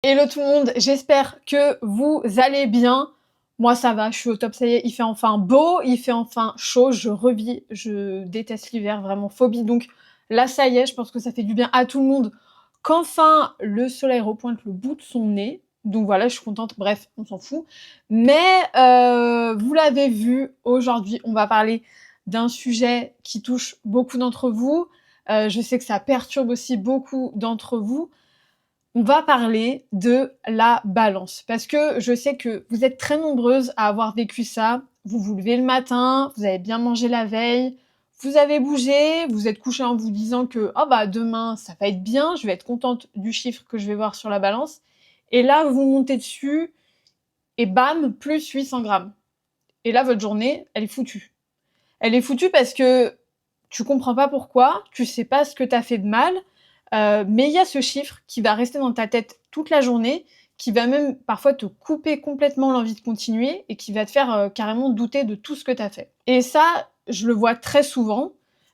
Hello tout le monde, j'espère que vous allez bien. Moi ça va, je suis au top, ça y est, il fait enfin beau, il fait enfin chaud, je revis, je déteste l'hiver, vraiment phobie. Donc là ça y est, je pense que ça fait du bien à tout le monde qu'enfin le soleil repointe le bout de son nez. Donc voilà, je suis contente, bref, on s'en fout. Mais vous l'avez vu, aujourd'hui on va parler d'un sujet qui touche beaucoup d'entre vous. Je sais que ça perturbe aussi beaucoup d'entre vous. On va parler de la balance parce que je sais que vous êtes très nombreuses à avoir vécu ça. Vous vous levez le matin, vous avez bien mangé la veille, vous avez bougé, vous êtes couché en vous disant que oh bah demain ça va être bien, je vais être contente du chiffre que je vais voir sur la balance. Et là vous montez dessus et bam, plus 800 grammes. Et là votre journée, elle est foutue. Elle est foutue parce que tu comprends pas pourquoi, tu sais pas ce que tu as fait de mal, mais il y a ce chiffre qui va rester dans ta tête toute la journée, qui va même parfois te couper complètement l'envie de continuer et qui va te faire, carrément douter de tout ce que tu as fait. Et ça, je le vois très souvent.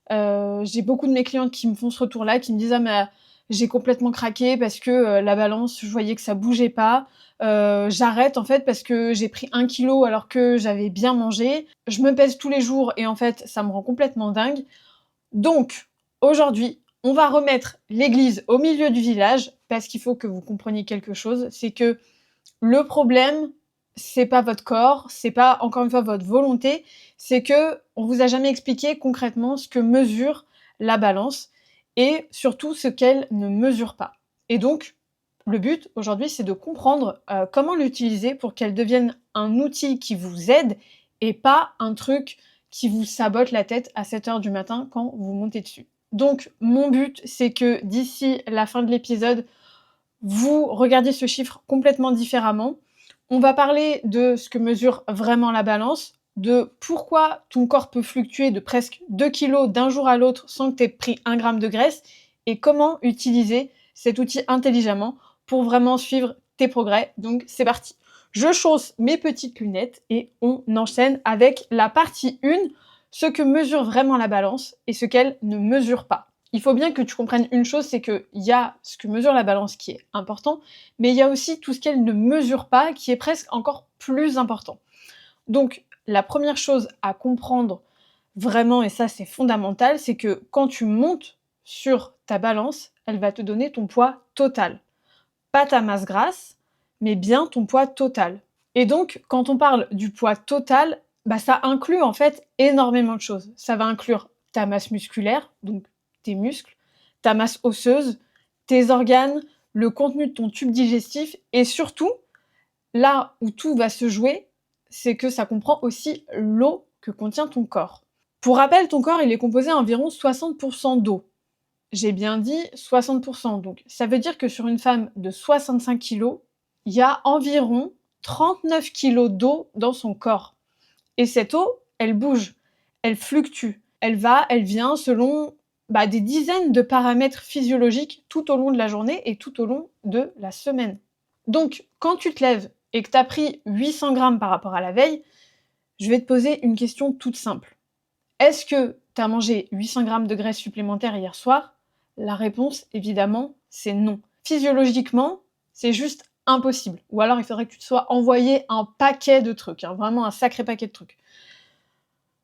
J'ai beaucoup de mes clientes qui me font ce retour-là, qui me disent: «Ah mais j'ai complètement craqué parce que, la balance, je voyais que ça bougeait pas. J'arrête en fait parce que j'ai pris 1 kilogramme alors que j'avais bien mangé. Je me pèse tous les jours et en fait, ça me rend complètement dingue». Donc, aujourd'hui, on va remettre l'église au milieu du village parce qu'il faut que vous compreniez quelque chose, c'est que le problème, c'est pas votre corps, c'est pas encore une fois votre volonté, c'est que on vous a jamais expliqué concrètement ce que mesure la balance et surtout ce qu'elle ne mesure pas. Et donc, le but aujourd'hui, c'est de comprendre comment l'utiliser pour qu'elle devienne un outil qui vous aide et pas un truc qui vous sabote la tête à 7 heures du matin quand vous montez dessus. Donc, mon but, c'est que d'ici la fin de l'épisode, vous regardiez ce chiffre complètement différemment. On va parler de ce que mesure vraiment la balance, de pourquoi ton corps peut fluctuer de presque 2 kilos d'un jour à l'autre sans que tu aies pris 1 gramme de graisse, et comment utiliser cet outil intelligemment pour vraiment suivre tes progrès. Donc c'est parti. Je chausse mes petites lunettes et on enchaîne avec la partie 1, ce que mesure vraiment la balance et ce qu'elle ne mesure pas. Il faut bien que tu comprennes une chose, c'est qu'il y a ce que mesure la balance qui est important, mais il y a aussi tout ce qu'elle ne mesure pas qui est presque encore plus important. Donc la première chose à comprendre vraiment, et ça c'est fondamental, c'est que quand tu montes sur ta balance, elle va te donner ton poids total. Pas ta masse grasse, mais bien ton poids total. Et donc quand on parle du poids total, bah, ça inclut en fait énormément de choses. Ça va inclure ta masse musculaire, donc tes muscles, ta masse osseuse, tes organes, le contenu de ton tube digestif et surtout, là où tout va se jouer, c'est que ça comprend aussi l'eau que contient ton corps. Pour rappel, ton corps, il est composé à environ 60% d'eau. J'ai bien dit 60%, donc ça veut dire que sur une femme de 65 kilos, il y a environ 39 kilos d'eau dans son corps. Et cette eau, elle bouge, elle fluctue, elle va, elle vient selon des dizaines de paramètres physiologiques tout au long de la journée et tout au long de la semaine. Donc, quand tu te lèves et que tu as pris 800 grammes par rapport à la veille, je vais te poser une question toute simple. Est-ce que tu as mangé 800 grammes de graisse supplémentaire hier soir? La réponse, évidemment, c'est non. Physiologiquement, c'est juste impossible. Ou alors, il faudrait que tu te sois envoyé un paquet de trucs, hein, vraiment un sacré paquet de trucs.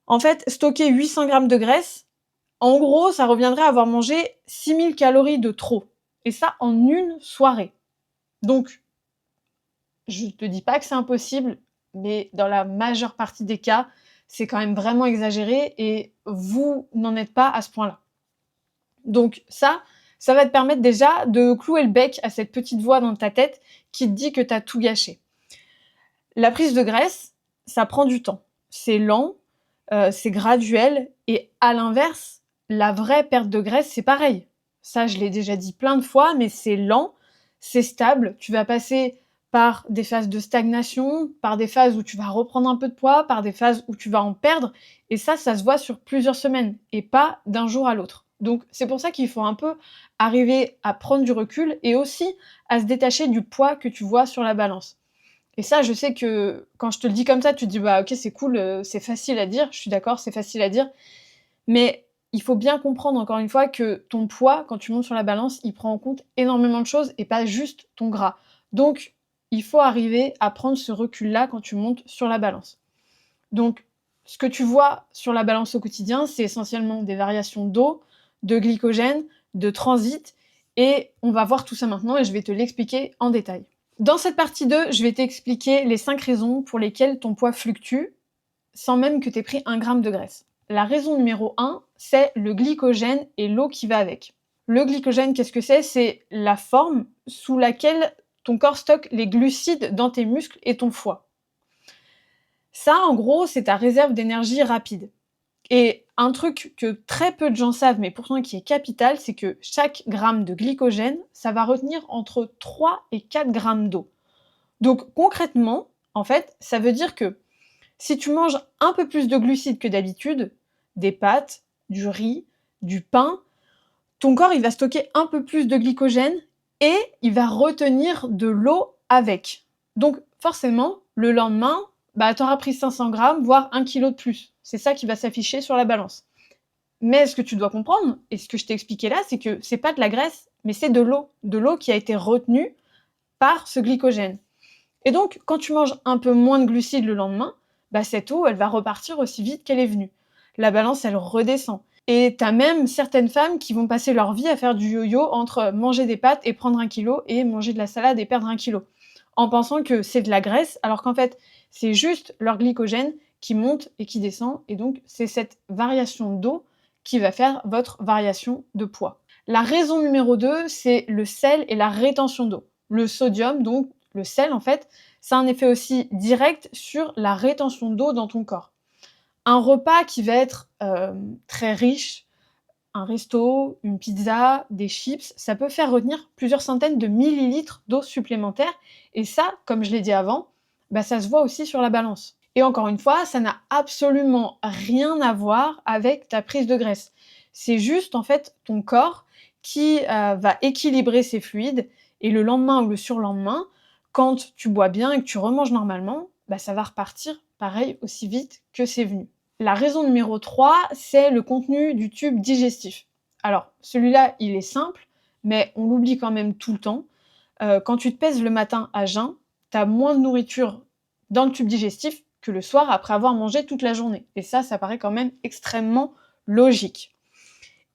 En fait, stocker 800 grammes de graisse, en gros, ça reviendrait à avoir mangé 6000 calories de trop. Et ça en une soirée. Donc, je te dis pas que c'est impossible, mais dans la majeure partie des cas, c'est quand même vraiment exagéré et vous n'en êtes pas à ce point-là. Donc ça va te permettre déjà de clouer le bec à cette petite voix dans ta tête qui te dit que tu as tout gâché. La prise de graisse, ça prend du temps. C'est lent, c'est graduel et à l'inverse, la vraie perte de graisse, c'est pareil. Ça, je l'ai déjà dit plein de fois, mais c'est lent, c'est stable. Tu vas passer par des phases de stagnation, par des phases où tu vas reprendre un peu de poids, par des phases où tu vas en perdre. Et ça se voit sur plusieurs semaines et pas d'un jour à l'autre. Donc, c'est pour ça qu'il faut un peu arriver à prendre du recul et aussi à se détacher du poids que tu vois sur la balance. Et ça, je sais que quand je te le dis comme ça, tu te dis: «Bah, OK, c'est cool, c'est facile à dire». Je suis d'accord, c'est facile à dire. Mais il faut bien comprendre encore une fois que ton poids, quand tu montes sur la balance, il prend en compte énormément de choses et pas juste ton gras. Donc, il faut arriver à prendre ce recul-là quand tu montes sur la balance. Donc, ce que tu vois sur la balance au quotidien, c'est essentiellement des variations d'eau, de glycogène, de transit, et on va voir tout ça maintenant et je vais te l'expliquer en détail. Dans cette partie 2, je vais t'expliquer les 5 raisons pour lesquelles ton poids fluctue sans même que tu aies pris 1 gramme de graisse. La raison numéro 1, c'est le glycogène et l'eau qui va avec. Le glycogène, qu'est-ce que c'est? C'est la forme sous laquelle ton corps stocke les glucides dans tes muscles et ton foie. Ça, en gros, c'est ta réserve d'énergie rapide. Et un truc que très peu de gens savent, mais pourtant qui est capital, c'est que chaque gramme de glycogène, ça va retenir entre 3 et 4 grammes d'eau. Donc concrètement, en fait, ça veut dire que si tu manges un peu plus de glucides que d'habitude, des pâtes, du riz, du pain, ton corps il va stocker un peu plus de glycogène et il va retenir de l'eau avec. Donc forcément, le lendemain, tu auras pris 500 grammes, voire 1 kilo de plus. C'est ça qui va s'afficher sur la balance. Mais ce que tu dois comprendre, et ce que je t'ai expliqué là, c'est que c'est pas de la graisse, mais c'est de l'eau qui a été retenue par ce glycogène. Et donc, quand tu manges un peu moins de glucides le lendemain, cette eau, elle va repartir aussi vite qu'elle est venue. La balance, elle redescend. Et t'as même certaines femmes qui vont passer leur vie à faire du yo-yo entre manger des pâtes et prendre 1 kilo et manger de la salade et perdre 1 kilo. En pensant que c'est de la graisse, alors qu'en fait, c'est juste leur glycogène qui monte et qui descend. Et donc, c'est cette variation d'eau qui va faire votre variation de poids. La raison numéro 2, c'est le sel et la rétention d'eau. Le sodium, donc le sel en fait, ça a un effet aussi direct sur la rétention d'eau dans ton corps. Un repas qui va être très riche, un resto, une pizza, des chips, ça peut faire retenir plusieurs centaines de millilitres d'eau supplémentaire. Et ça, comme je l'ai dit avant, ça se voit aussi sur la balance. Et encore une fois, ça n'a absolument rien à voir avec ta prise de graisse. C'est juste en fait ton corps qui va équilibrer ses fluides et le lendemain ou le surlendemain, quand tu bois bien et que tu remanges normalement, ça va repartir pareil aussi vite que c'est venu. La raison numéro 3, c'est le contenu du tube digestif. Alors, celui-là, il est simple, mais on l'oublie quand même tout le temps. Quand tu te pèses le matin à jeun, tu as moins de nourriture dans le tube digestif que le soir après avoir mangé toute la journée. Et ça paraît quand même extrêmement logique.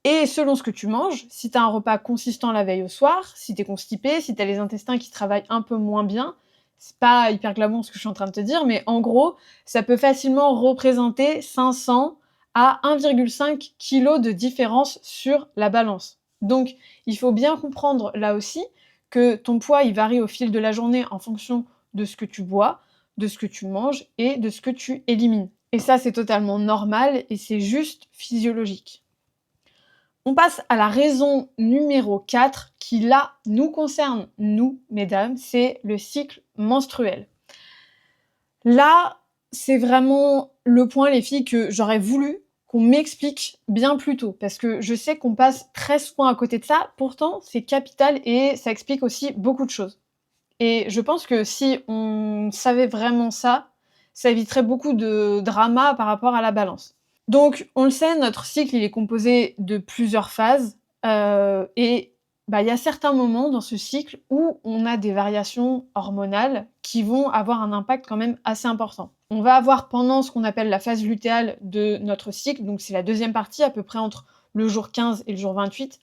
Et selon ce que tu manges, si tu as un repas consistant la veille au soir, si tu es constipé, si tu as les intestins qui travaillent un peu moins bien, c'est pas hyper glamour ce que je suis en train de te dire, mais en gros, ça peut facilement représenter 500 à 1,5 kg de différence sur la balance. Donc, il faut bien comprendre là aussi que ton poids, il varie au fil de la journée en fonction de ce que tu bois, de ce que tu manges et de ce que tu élimines. Et ça, c'est totalement normal et c'est juste physiologique. On passe à la raison numéro 4 qui, là, nous concerne, nous, mesdames, c'est le cycle menstruel. Là, c'est vraiment le point, les filles, que j'aurais voulu qu'on m'explique bien plus tôt, parce que je sais qu'on passe très souvent à côté de ça, pourtant, c'est capital et ça explique aussi beaucoup de choses. Et je pense que si on savait vraiment ça, ça éviterait beaucoup de drama par rapport à la balance. Donc, on le sait, notre cycle, il est composé de plusieurs phases, et il y a certains moments dans ce cycle où on a des variations hormonales qui vont avoir un impact quand même assez important. On va avoir pendant ce qu'on appelle la phase lutéale de notre cycle, donc c'est la deuxième partie, à peu près entre le jour 15 et le jour 28,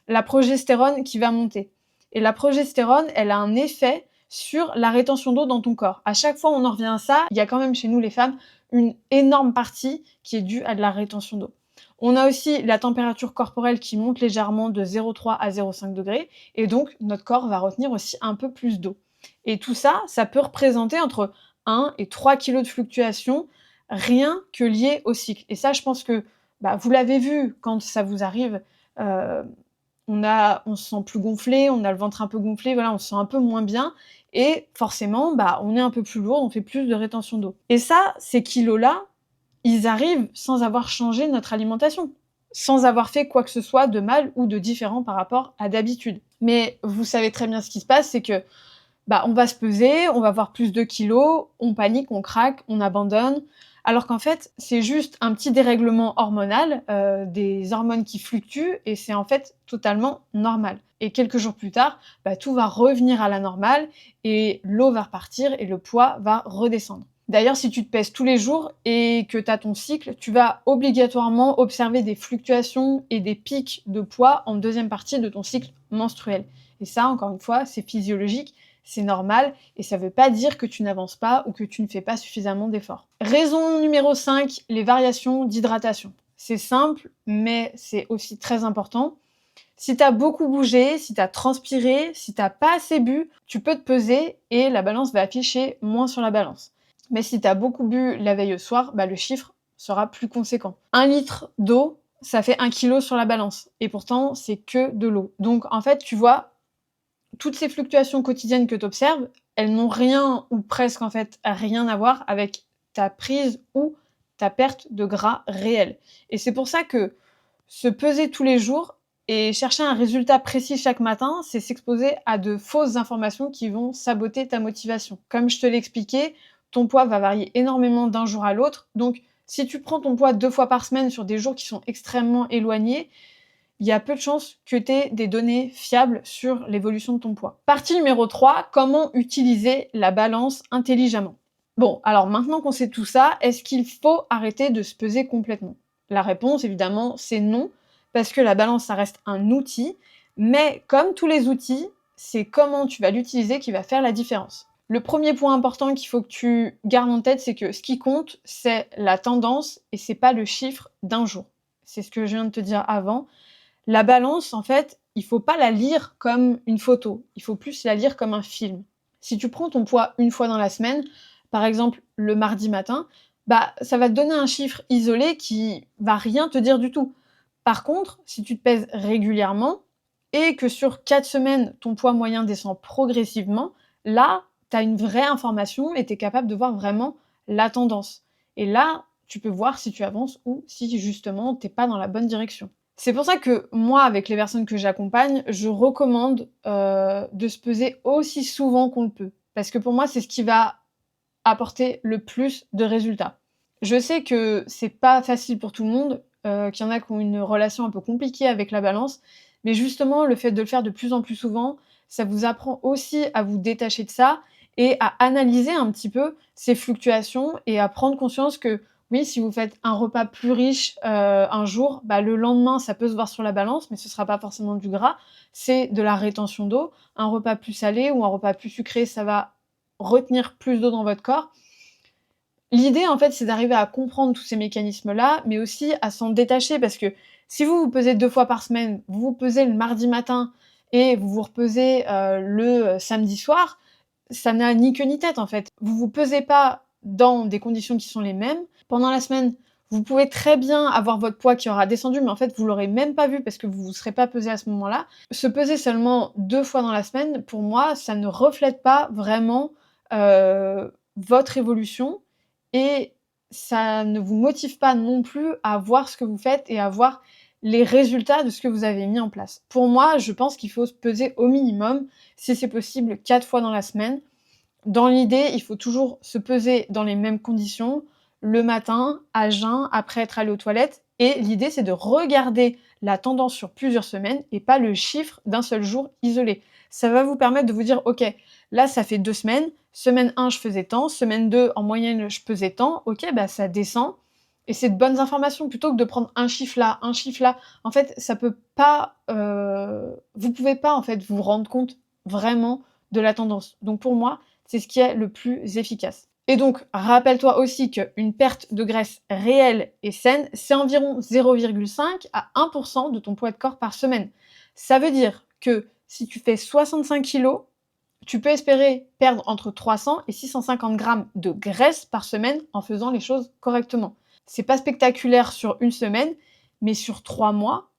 la progestérone qui va monter. Et la progestérone, elle a un effet sur la rétention d'eau dans ton corps. À chaque fois, on en revient à ça, il y a quand même chez nous les femmes une énorme partie qui est due à de la rétention d'eau. On a aussi la température corporelle qui monte légèrement de 0,3 à 0,5 degrés, et donc notre corps va retenir aussi un peu plus d'eau. Et tout ça, ça peut représenter entre 1 et 3 kg de fluctuation, rien que lié au cycle. Et ça, je pense que vous l'avez vu quand ça vous arrive, on se sent plus gonflé, on a le ventre un peu gonflé, voilà, on se sent un peu moins bien, et forcément, on est un peu plus lourd, on fait plus de rétention d'eau. Et ça, ces kilos-là, ils arrivent sans avoir changé notre alimentation, sans avoir fait quoi que ce soit de mal ou de différent par rapport à d'habitude. Mais vous savez très bien ce qui se passe, c'est que bah, on va se peser, on va voir plus de kilos, on panique, on craque, on abandonne. Alors qu'en fait, c'est juste un petit dérèglement hormonal, des hormones qui fluctuent et c'est en fait totalement normal. Et quelques jours plus tard, bah, tout va revenir à la normale et l'eau va repartir et le poids va redescendre. D'ailleurs, si tu te pèses tous les jours et que tu as ton cycle, tu vas obligatoirement observer des fluctuations et des pics de poids en deuxième partie de ton cycle menstruel. Et ça, encore une fois, c'est physiologique, c'est normal et ça ne veut pas dire que tu n'avances pas ou que tu ne fais pas suffisamment d'efforts. Raison numéro 5, les variations d'hydratation. C'est simple, mais c'est aussi très important. Si tu as beaucoup bougé, si tu as transpiré, si tu n'as pas assez bu, tu peux te peser et la balance va afficher moins sur la balance. Mais si tu as beaucoup bu la veille au soir, bah, le chiffre sera plus conséquent. 1 litre d'eau, ça fait 1 kilo sur la balance. Et pourtant, c'est que de l'eau. Donc en fait, tu vois, toutes ces fluctuations quotidiennes que tu observes, elles n'ont rien ou presque en fait rien à voir avec ta prise ou ta perte de gras réel. Et c'est pour ça que se peser tous les jours et chercher un résultat précis chaque matin, c'est s'exposer à de fausses informations qui vont saboter ta motivation. Comme je te l'ai expliqué, ton poids va varier énormément d'un jour à l'autre. Donc, si tu prends ton poids 2 fois par semaine sur des jours qui sont extrêmement éloignés, il y a peu de chances que tu aies des données fiables sur l'évolution de ton poids. Partie numéro 3, comment utiliser la balance intelligemment. Bon, alors maintenant qu'on sait tout ça, est-ce qu'il faut arrêter de se peser complètement? La réponse, évidemment, c'est non, parce que la balance, ça reste un outil, mais comme tous les outils, c'est comment tu vas l'utiliser qui va faire la différence. Le premier point important qu'il faut que tu gardes en tête, c'est que ce qui compte, c'est la tendance et c'est pas le chiffre d'un jour. C'est ce que je viens de te dire avant. La balance, en fait, il faut pas la lire comme une photo, il faut plus la lire comme un film. Si tu prends ton poids une fois dans la semaine, par exemple le mardi matin, bah, ça va te donner un chiffre isolé qui va rien te dire du tout. Par contre, si tu te pèses régulièrement et que sur 4 semaines, ton poids moyen descend progressivement, là, tu as une vraie information et tu es capable de voir vraiment la tendance. Et là, tu peux voir si tu avances ou si justement tu pas dans la bonne direction. C'est pour ça que moi, avec les personnes que j'accompagne, je recommande, de se peser aussi souvent qu'on le peut. Parce que pour moi, c'est ce qui va apporter le plus de résultats. Je sais que c'est pas facile pour tout le monde, qu'il y en a qui ont une relation un peu compliquée avec la balance, mais justement, le fait de le faire de plus en plus souvent, ça vous apprend aussi à vous détacher de ça et à analyser un petit peu ces fluctuations et à prendre conscience que, oui, si vous faites un repas plus riche, un jour, bah, le lendemain, ça peut se voir sur la balance, mais ce sera pas forcément du gras, c'est de la rétention d'eau. Un repas plus salé ou un repas plus sucré, ça va retenir plus d'eau dans votre corps. L'idée, en fait, c'est d'arriver à comprendre tous ces mécanismes-là, mais aussi à s'en détacher parce que si vous vous pesez 2 fois par semaine, vous vous pesez le mardi matin et vous vous repesez, le samedi soir, ça n'a ni queue ni tête, en fait. Vous vous pesez pas dans des conditions qui sont les mêmes. Pendant la semaine, vous pouvez très bien avoir votre poids qui aura descendu, mais en fait, vous l'aurez même pas vu parce que vous vous serez pas pesé à ce moment-là. Se peser seulement 2 fois dans la semaine, pour moi, ça ne reflète pas vraiment, votre évolution et ça ne vous motive pas non plus à voir ce que vous faites et à voir les résultats de ce que vous avez mis en place. Pour moi, je pense qu'il faut se peser au minimum, si c'est possible 4 fois dans la semaine. Dans l'idée, il faut toujours se peser dans les mêmes conditions, le matin, à jeun, après être allé aux toilettes et l'idée, c'est de regarder la tendance sur plusieurs semaines et pas le chiffre d'un seul jour isolé. Ça va vous permettre de vous dire: «OK, là, ça fait 2 semaines, semaine 1, je faisais tant, semaine 2, en moyenne, je pesais tant. OK, bah, ça descend» et c'est de bonnes informations plutôt que de prendre un chiffre là, un chiffre là. En fait, ça peut pas, vous pouvez pas, en fait, vous rendre compte vraiment de la tendance. Donc pour moi, c'est ce qui est le plus efficace. Et donc, rappelle-toi aussi qu'une perte de graisse réelle et saine, c'est environ 0,5 à 1 de ton poids de corps par semaine. Ça veut dire que si tu fais 65 kilos, tu peux espérer perdre entre 300 et 650 grammes de graisse par semaine en faisant les choses correctement. C'est pas spectaculaire sur une semaine, mais sur 3 mois,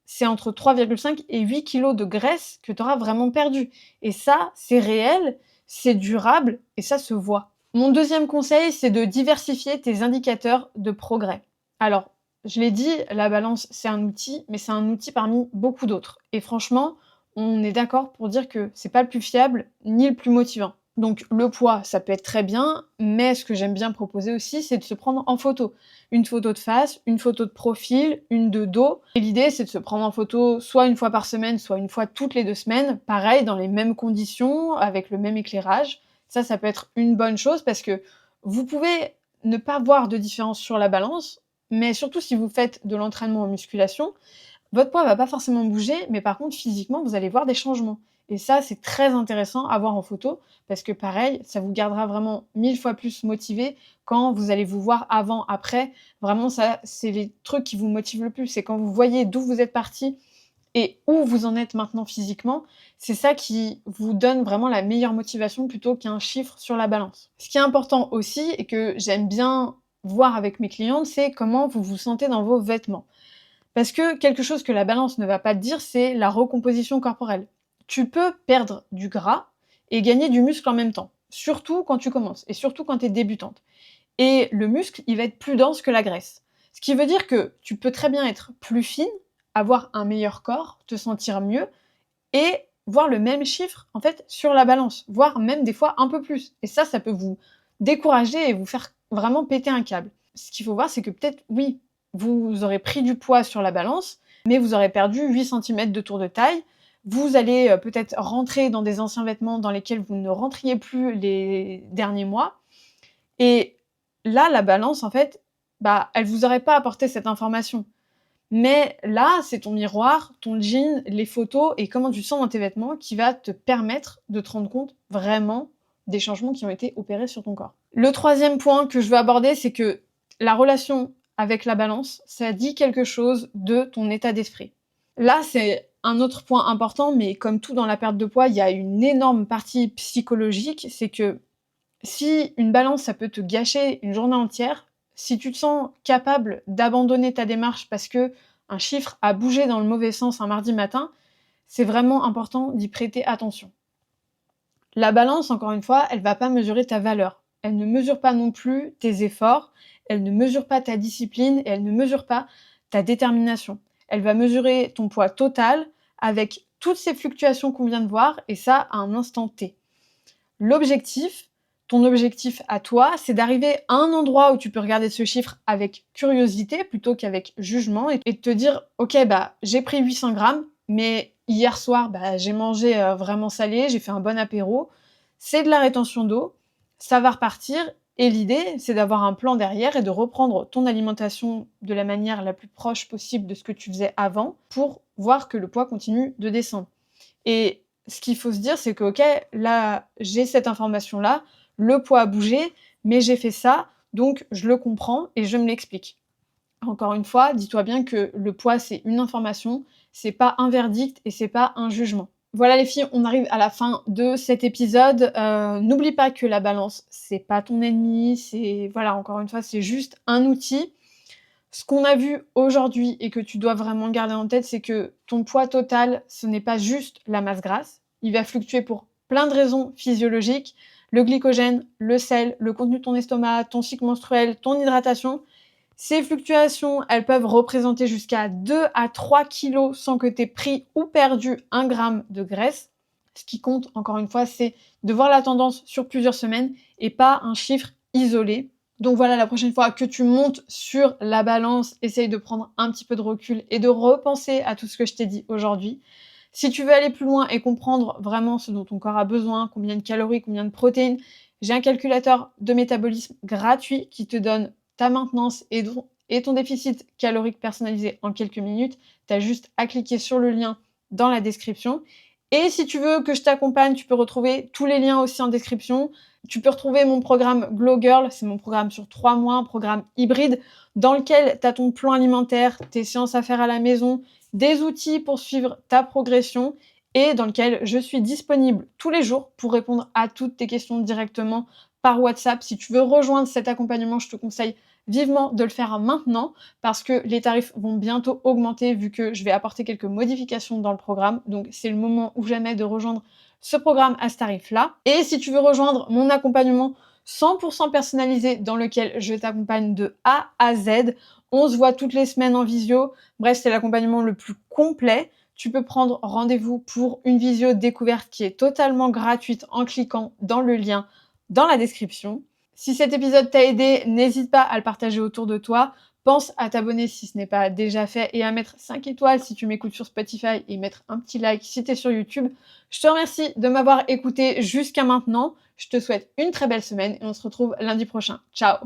c'est entre 3,5 et 8 kilos de graisse que tu auras vraiment perdu. Et ça, c'est réel, c'est durable et ça se voit. Mon deuxième conseil, c'est de diversifier tes indicateurs de progrès. Alors, je l'ai dit, la balance, c'est un outil, mais c'est un outil parmi beaucoup d'autres. Et franchement, on est d'accord pour dire que c'est pas le plus fiable ni le plus motivant. Donc le poids, ça peut être très bien, mais ce que j'aime bien proposer aussi, c'est de se prendre en photo. Une photo de face, une photo de profil, une de dos. Et l'idée, c'est de se prendre en photo soit une fois par semaine, soit une fois toutes les 2 semaines, pareil, dans les mêmes conditions, avec le même éclairage. Ça peut être une bonne chose parce que vous pouvez ne pas voir de différence sur la balance, mais surtout si vous faites de l'entraînement en musculation, votre poids va pas forcément bouger, mais par contre physiquement, vous allez voir des changements. Et ça, c'est très intéressant à voir en photo parce que pareil, ça vous gardera vraiment 1000 fois plus motivé quand vous allez vous voir avant, après. Vraiment ça, c'est les trucs qui vous motivent le plus. C'est quand vous voyez d'où vous êtes parti et où vous en êtes maintenant physiquement, c'est ça qui vous donne vraiment la meilleure motivation plutôt qu'un chiffre sur la balance. Ce qui est important aussi et que j'aime bien voir avec mes clientes, c'est comment vous vous sentez dans vos vêtements. Parce que quelque chose que la balance ne va pas te dire, c'est la recomposition corporelle. Tu peux perdre du gras et gagner du muscle en même temps, surtout quand tu commences et surtout quand tu es débutante. Et le muscle, il va être plus dense que la graisse. Ce qui veut dire que tu peux très bien être plus fine, avoir un meilleur corps, te sentir mieux et voir le même chiffre en fait sur la balance, voire même des fois un peu plus. Et ça peut vous décourager et vous faire vraiment péter un câble. Ce qu'il faut voir, c'est que peut-être, oui, vous aurez pris du poids sur la balance, mais vous aurez perdu 8 centimètres de tour de taille. Vous allez peut-être rentrer dans des anciens vêtements dans lesquels vous ne rentriez plus les derniers mois. Et là, la balance, en fait, elle vous aurait pas apporté cette information. Mais là, c'est ton miroir, ton jean, les photos et comment tu te sens dans tes vêtements qui va te permettre de te rendre compte vraiment des changements qui ont été opérés sur ton corps. Le troisième point que je veux aborder, c'est que la relation avec la balance, ça dit quelque chose de ton état d'esprit. Là, c'est un autre point important, mais comme tout dans la perte de poids, il y a une énorme partie psychologique, c'est que si une balance, ça peut te gâcher une journée entière, si tu te sens capable d'abandonner ta démarche parce que un chiffre a bougé dans le mauvais sens un mardi matin, c'est vraiment important d'y prêter attention. La balance, encore une fois, elle va pas mesurer ta valeur. Elle ne mesure pas non plus tes efforts, elle ne mesure pas ta discipline et elle ne mesure pas ta détermination. Elle va mesurer ton poids total avec toutes ces fluctuations qu'on vient de voir et ça à un instant T. L'objectif, ton objectif à toi, c'est d'arriver à un endroit où tu peux regarder ce chiffre avec curiosité plutôt qu'avec jugement et de te dire ok j'ai pris 800 grammes, mais hier soir j'ai mangé vraiment salé, j'ai fait un bon apéro, c'est de la rétention d'eau, ça va repartir et l'idée c'est d'avoir un plan derrière et de reprendre ton alimentation de la manière la plus proche possible de ce que tu faisais avant pour voir que le poids continue de descendre. Et ce qu'il faut se dire, c'est que, OK, là, j'ai cette information-là, le poids a bougé, mais j'ai fait ça, donc je le comprends et je me l'explique. Encore une fois, dis-toi bien que le poids, c'est une information, c'est pas un verdict et c'est pas un jugement. Voilà les filles, on arrive à la fin de cet épisode. N'oublie pas que la balance, c'est pas ton ennemi, c'est voilà, encore une fois, c'est juste un outil. Ce qu'on a vu aujourd'hui et que tu dois vraiment garder en tête, c'est que ton poids total, ce n'est pas juste la masse grasse. Il va fluctuer pour plein de raisons physiologiques. Le glycogène, le sel, le contenu de ton estomac, ton cycle menstruel, ton hydratation. Ces fluctuations, elles peuvent représenter jusqu'à 2 à 3 kilos sans que tu aies pris ou perdu 1 gramme de graisse. Ce qui compte, encore une fois, c'est de voir la tendance sur plusieurs semaines et pas un chiffre isolé. Donc voilà, la prochaine fois que tu montes sur la balance, essaye de prendre un petit peu de recul et de repenser à tout ce que je t'ai dit aujourd'hui. Si tu veux aller plus loin et comprendre vraiment ce dont ton corps a besoin, combien de calories, combien de protéines, j'ai un calculateur de métabolisme gratuit qui te donne ta maintenance et ton déficit calorique personnalisé en quelques minutes. Tu as juste à cliquer sur le lien dans la description. Et si tu veux que je t'accompagne, tu peux retrouver tous les liens aussi en description. Tu peux retrouver mon programme Glow Girl, c'est mon programme sur 3 mois, un programme hybride dans lequel tu as ton plan alimentaire, tes séances à faire à la maison, des outils pour suivre ta progression et dans lequel je suis disponible tous les jours pour répondre à toutes tes questions directement par WhatsApp. Si tu veux rejoindre cet accompagnement, je te conseille vivement de le faire maintenant parce que les tarifs vont bientôt augmenter vu que je vais apporter quelques modifications dans le programme. Donc c'est le moment ou jamais de rejoindre ce programme à ce tarif-là. Et si tu veux rejoindre mon accompagnement 100% personnalisé dans lequel je t'accompagne de A à Z, on se voit toutes les semaines en visio. Bref, c'est l'accompagnement le plus complet. tu peux prendre rendez-vous pour une visio découverte qui est totalement gratuite en cliquant dans le lien dans la description. Si cet épisode t'a aidé, n'hésite pas à le partager autour de toi. Pense à t'abonner si ce n'est pas déjà fait et à mettre 5 étoiles si tu m'écoutes sur Spotify et mettre un petit like si tu es sur YouTube. Je te remercie de m'avoir écouté jusqu'à maintenant. Je te souhaite une très belle semaine et on se retrouve lundi prochain. Ciao!